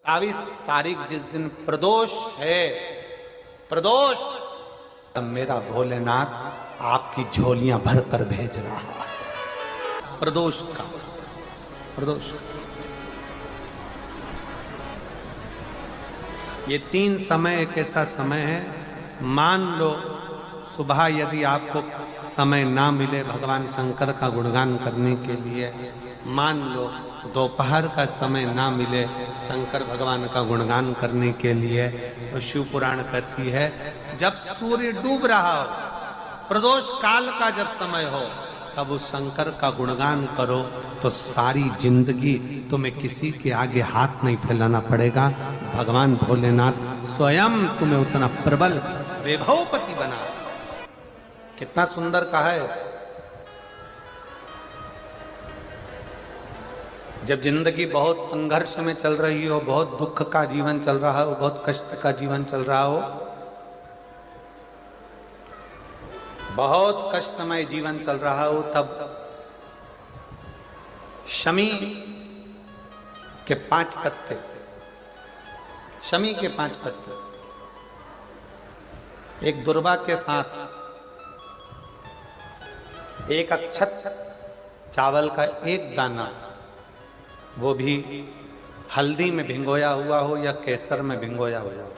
22 तारीख जिस दिन प्रदोष है, प्रदोष, मेरा भोलेनाथ आपकी झोलियां भर कर भेज रहा है। प्रदोष का प्रदोष, ये 3 समय एक ऐसा समय है, मान लो सुबह यदि आपको समय ना मिले भगवान शंकर का गुणगान करने के लिए, मान लो दोपहर का समय ना मिले शंकर भगवान का गुणगान करने के लिए, तो शिव पुराण कहती है जब सूर्य डूब रहा हो, प्रदोष काल का जब समय हो, तब उस शंकर का गुणगान करो तो सारी जिंदगी तुम्हें किसी के आगे हाथ नहीं फैलाना पड़ेगा। भगवान भोलेनाथ स्वयं तुम्हें उतना प्रबल वैभवपति बना। कितना सुंदर कहा है। जब जिंदगी बहुत संघर्ष में चल रही हो, बहुत दुख का जीवन चल रहा हो, बहुत कष्ट का जीवन चल रहा हो, बहुत कष्टमय जीवन चल रहा हो, तब शमी के 5 पत्ते, शमी के 5 पत्ते एक दुर्वा के साथ एक अक्षत चावल का एक दाना, वो भी हल्दी में भिंगोया हुआ हो या केसर में भिंगोया हुआ हो,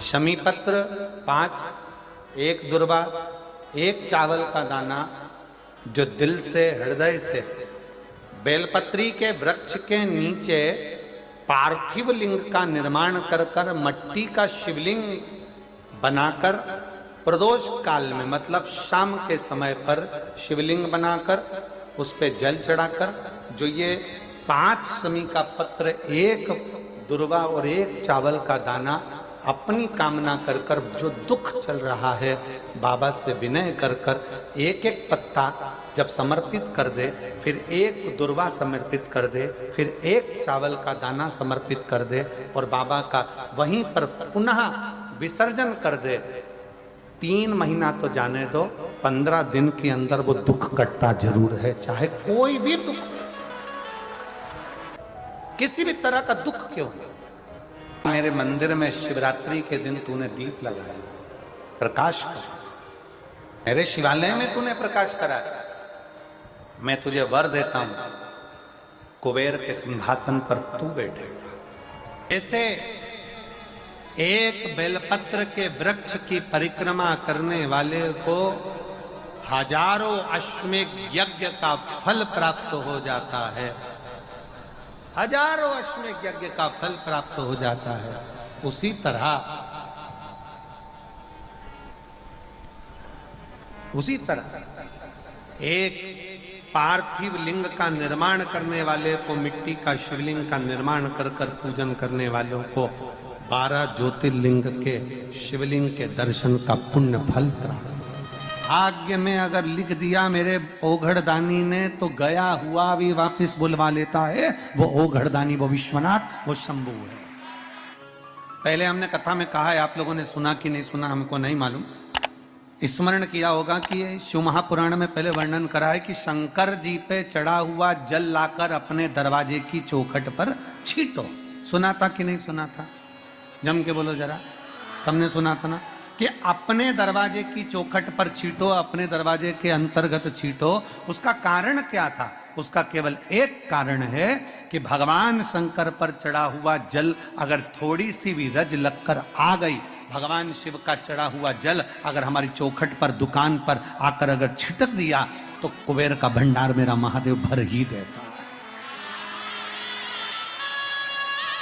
शमी पत्र 5, एक दुर्वा, एक चावल का दाना, जो दिल से हृदय से बेलपत्री के वृक्ष के नीचे पार्थिव लिंग का निर्माण कर कर मट्टी का शिवलिंग बनाकर प्रदोष काल में, मतलब शाम के समय पर शिवलिंग बनाकर उस पे जल चढ़ाकर, जो ये 5 शमी का पत्र, एक दुर्वा और एक चावल का दाना, अपनी कामना कर कर, जो दुख चल रहा है बाबा से विनय कर कर एक एक पत्ता जब समर्पित कर दे, फिर एक दुर्वा समर्पित कर दे, फिर एक चावल का दाना समर्पित कर दे और बाबा का वहीं पर पुनः विसर्जन कर दे, 3 महीना तो जाने दो, 15 दिन के अंदर वो दुख कटता जरूर है। चाहे कोई भी दुख, किसी भी तरह का दुख क्यों हो। मेरे मंदिर में शिवरात्रि के दिन तूने दीप लगाया, प्रकाश कर, मेरे शिवालय में तूने प्रकाश कराया, मैं तुझे वर देता हूं, कुबेर के सिंहासन पर तू बैठेगा। ऐसे एक बेलपत्र के वृक्ष की परिक्रमा करने वाले को हजारों अश्वमेध यज्ञ का फल प्राप्त हो जाता है, हजारों अश्वमेध यज्ञ का फल प्राप्त हो जाता है। उसी तरह एक पार्थिव लिंग का निर्माण करने वाले को, मिट्टी का शिवलिंग का निर्माण कर कर पूजन करने वालों को 12 ज्योतिर्लिंग के शिवलिंग के दर्शन का पुण्य फल प्राप्त। भाग्य में अगर लिख दिया मेरे ओघड़दानी ने, तो गया हुआ भी वापस बुलवा लेता है। वो ओघड़दानी, वो विश्वनाथ, वो शंभु है। पहले हमने कथा में कहा है, आप लोगों ने सुना कि नहीं सुना हमको नहीं मालूम, स्मरण किया होगा कि शिव महापुराण में पहले वर्णन करा है कि शंकर जी पे चढ़ा हुआ जल लाकर अपने दरवाजे की चौखट पर छींटो। सुना था कि नहीं सुना था? जम के बोलो जरा, सबने सुना था ना कि अपने दरवाजे की चौखट पर छींटो, अपने दरवाजे के अंतर्गत छींटो। उसका कारण क्या था? उसका केवल एक कारण है कि भगवान शंकर पर चढ़ा हुआ जल अगर थोड़ी सी भी रज लगकर आ गई, भगवान शिव का चढ़ा हुआ जल अगर हमारी चौखट पर, दुकान पर आकर अगर छिटक दिया, तो कुबेर का भंडार मेरा महादेव भर ही देता।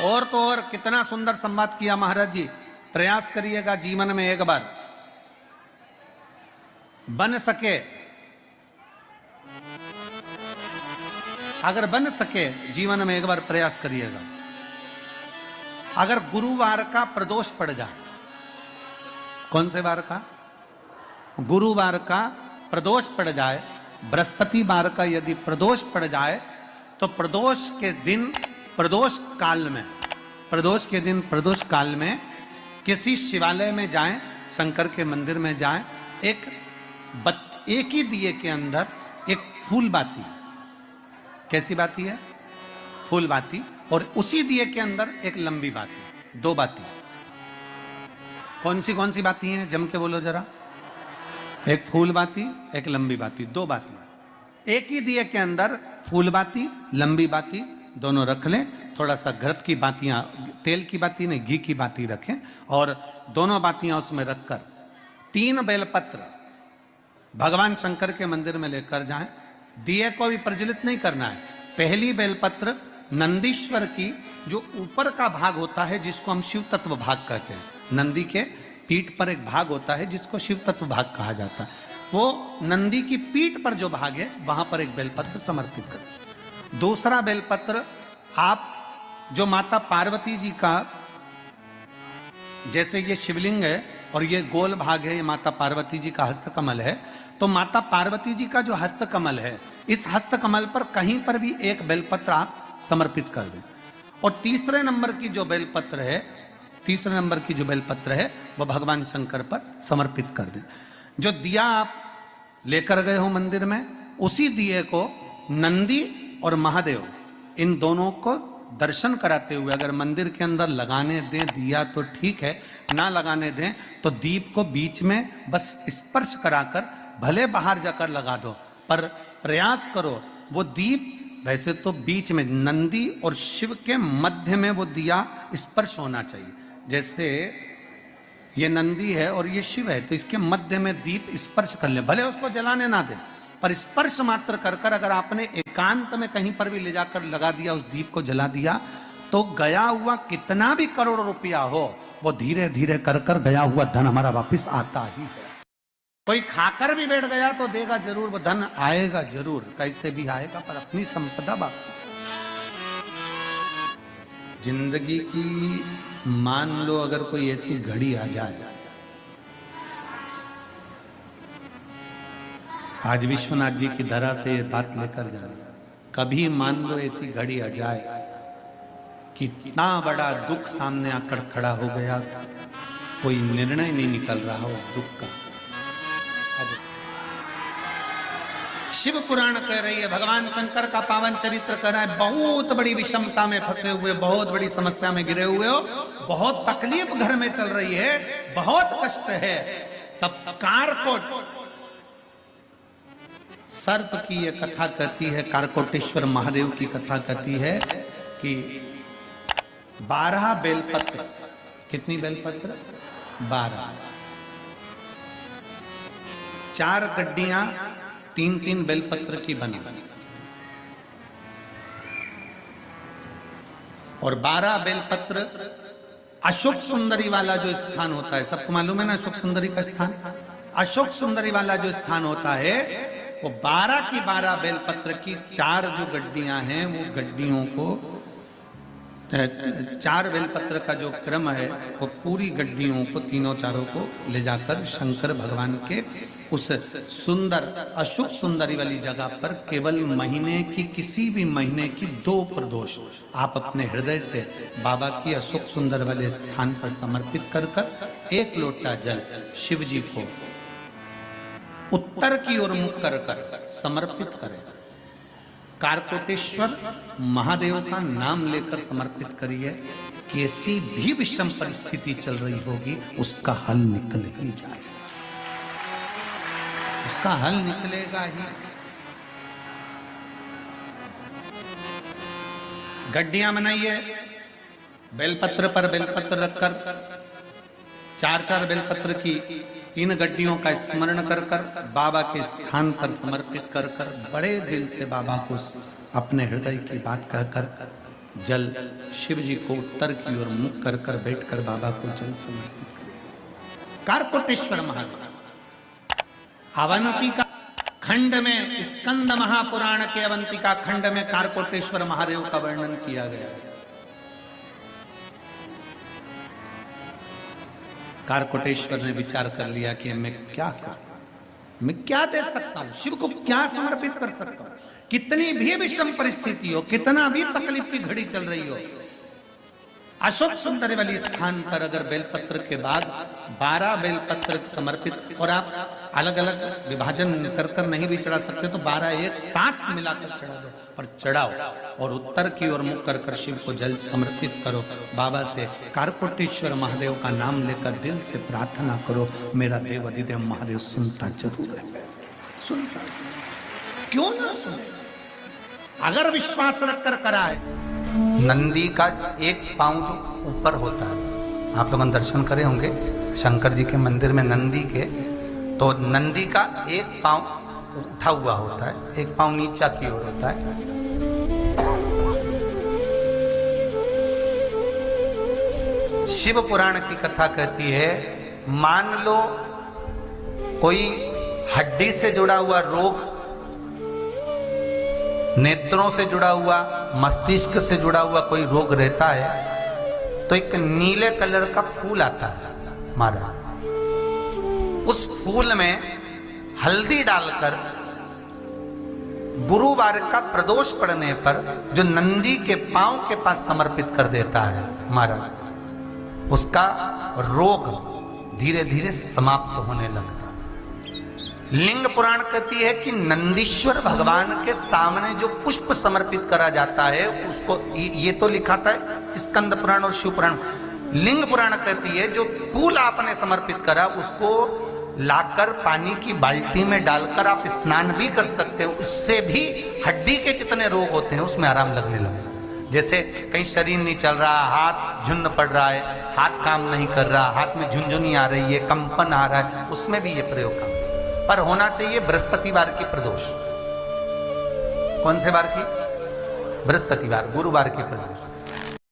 और तो और कितना सुंदर संवाद किया महाराज जी। प्रयास करिएगा जीवन में एक बार, बन सके, अगर बन सके जीवन में एक बार प्रयास करिएगा। अगर गुरुवार का प्रदोष पड़ जाए, कौन से वार का? गुरुवार का प्रदोष पड़ जाए, बृहस्पतिवार का यदि प्रदोष पड़ जाए, तो प्रदोष के दिन, प्रदोष काल में, प्रदोष के दिन, प्रदोष काल में किसी शिवालय में जाएं, शंकर के मंदिर में जाएं, एक ही दिए के अंदर एक फूल बाती। कैसी बाती है? फूल बाती, और उसी दिए के अंदर एक लंबी बाती, दो बाती। कौन सी बाती हैं, जम के बोलो जरा। एक फूल बाती, एक लंबी बाती, दो बाती। एक ही दिए के अंदर फूल बाती, लंबी बाती दोनों रख लें। थोड़ा सा घृत की बातियां, तेल की बाती नहीं, घी की बाती रखें, और दोनों बातियां उसमें रखकर 3 बेलपत्र भगवान शंकर के मंदिर में लेकर जाएं। दिए को भी प्रज्वलित नहीं करना है। पहली बेलपत्र नंदीश्वर की जो ऊपर का भाग होता है, जिसको हम शिव तत्व भाग कहते हैं, नंदी के पीठ पर एक भाग होता है जिसको शिव तत्व भाग कहा जाता है, वो नंदी की पीठ पर जो भाग है वहां पर एक बेलपत्र समर्पित करें। दूसरा बेलपत्र आप जो माता पार्वती जी का, जैसे ये शिवलिंग है और ये गोल भाग है, ये माता पार्वती जी का हस्तकमल है, तो माता पार्वती जी का जो हस्तकमल है, इस हस्तकमल पर कहीं पर भी एक बेलपत्र आप समर्पित कर दें। और तीसरे नंबर की जो बेलपत्र है वो भगवान शंकर पर समर्पित कर दें। जो दिया आप लेकर गए हो मंदिर में, उसी दिए को नंदी और महादेव इन दोनों को दर्शन कराते हुए अगर मंदिर के अंदर लगाने दें दिया तो ठीक है, ना लगाने दें तो दीप को बीच में बस स्पर्श कराकर भले बाहर जाकर लगा दो, पर प्रयास करो वो दीप, वैसे तो बीच में नंदी और शिव के मध्य में वो दिया स्पर्श होना चाहिए। जैसे ये नंदी है और ये शिव है, तो इसके मध्य में दीप स्पर्श कर ले, भले उसको जलाने ना दे, पर स्पर्श मात्र कर कर अगर आपने एकांत में कहीं पर भी ले जाकर लगा दिया, उस दीप को जला दिया, तो गया हुआ कितना भी करोड़ रुपया हो, वो धीरे धीरे कर कर गया हुआ धन हमारा वापस आता ही है। कोई खाकर भी बैठ गया तो देगा जरूर, वो धन आएगा जरूर, कैसे भी आएगा, पर अपनी संपदा वापस। जिंदगी की मान लो अगर कोई ऐसी घड़ी आ जाए, आज विश्वनाथ जी की धरा से ये बात लेकर जाना, कभी मान लो ऐसी घड़ी आ जाए कि इतना बड़ा दुख सामने आकर खड़ा हो गया, कोई निर्णय नहीं निकल रहा उस दुख का। शिव पुराण कह रही है, भगवान शंकर का पावन चरित्र कह रहा है, बहुत बड़ी विषमता में फंसे हुए, बहुत बड़ी समस्या में गिरे हुए हो, बहुत तकलीफ घर में चल रही है, बहुत कष्ट है, तब कारकोट सर्प की यह कथा कहती है, कारकोटेश्वर महादेव की कथा कहती है कि 12 बेलपत्र, कितनी बेलपत्र? 12, 4 गड्डियां 3-3 बेलपत्र की बनी, और 12 बेलपत्र अशोक सुंदरी वाला जो स्थान होता है, सबको मालूम है ना अशोक सुंदरी का स्थान? अशोक सुंदरी वाला जो स्थान होता है, वो 12 की 12 बेलपत्र की 4 जो गड्डियां हैं, वो गड्डियों को 4 बेलपत्र का जो क्रम है, वो पूरी गड्डियों को, तीनों चारों को ले जाकर शंकर भगवान के उस सुंदर अशोक सुंदरी वाली जगह पर केवल महीने की, किसी भी महीने की 2 प्रदोष आप अपने हृदय से बाबा की अशोक सुंदर वाले स्थान पर समर्पित कर कर 1 लोटा जल शिव जी को उत्तर की ओर मुख कर कर समर्पित करें। कारकोटेश्वर महादेव का नाम लेकर समर्पित करिए, कैसी भी विषम परिस्थिति चल रही होगी उसका हल निकल ही जाएगा, उसका हल निकलेगा ही। गड्डियां बनाइए, बेलपत्र पर बेलपत्र रखकर 4-4 बेलपत्र की 3 गड्डियों का स्मरण कर कर बाबा के स्थान पर समर्पित कर कर बड़े दिल से बाबा को अपने हृदय की बात कहकर जल शिव जी को उत्तर की ओर मुख कर कर बैठकर बाबा को जल समर्पित करें। कारकोटेश्वर महादेव अवंतिका खंड में, स्कंद महापुराण के अवंतिका खंड में कारकोटेश्वर महादेव का वर्णन किया गया है। कारकोटेश्वर ने विचार कर लिया कि मैं क्या करूं, मैं क्या दे सकता हूं, शिव को क्या समर्पित कर सकता हूं। कितनी भी विषम परिस्थिति हो, कितना भी तकलीफ की घड़ी चल रही हो, अशोक सुंदरी वाली स्थान पर अगर बेलपत्र के बाद 12 बेलपत्र समर्पित, और आप अलग अलग विभाजन कर कर नहीं भी चढ़ा सकते तो 12 एक साथ मिलाकर चढ़ा दो, पर चढ़ाओ और उत्तर की ओर मुख कर शिव को जल समर्पित करो। बाबा से कारकोटेश्वर महादेव का नाम लेकर दिल से प्रार्थना करो, मेरा देव अधिदेव महादेव सुनता जरूर है, सुनता, क्यों ना सुने, अगर विश्वास रख कर कराए। नंदी का एक पांव जो ऊपर होता है, आप लोगों ने दर्शन करे होंगे शंकर जी के मंदिर में नंदी के, तो नंदी का एक पांव उठा हुआ होता है, एक पांव नीचा की ओर होता है। शिव पुराण की कथा कहती है, मान लो कोई हड्डी से जुड़ा हुआ रोग, नेत्रों से जुड़ा हुआ, मस्तिष्क से जुड़ा हुआ कोई रोग रहता है, तो एक नीले कलर का फूल आता है महाराज, उस फूल में हल्दी डालकर गुरुवार का प्रदोष पड़ने पर जो नंदी के पांव के पास समर्पित कर देता है महाराज, उसका रोग धीरे धीरे समाप्त होने लगता है। लिंग पुराण कहती है कि नंदीश्वर भगवान के सामने जो पुष्प समर्पित करा जाता है उसको, ये तो लिखा था स्कंद पुराण और शिव पुराण, लिंग पुराण कहती है जो फूल आपने समर्पित करा उसको लाकर पानी की बाल्टी में डालकर आप स्नान भी कर सकते हो, उससे भी हड्डी के जितने रोग होते हैं उसमें आराम लगने लगता है। जैसे कहीं शरीर नहीं चल रहा, हाथ झुन्न पड़ रहा है, हाथ काम नहीं कर रहा, हाथ में झुनझुनी आ रही है, कंपन आ रहा है, उसमें भी ये प्रयोग काम, पर होना चाहिए बृहस्पतिवार की प्रदोष। कौन से वार की? बृहस्पतिवार, गुरुवार की प्रदोष।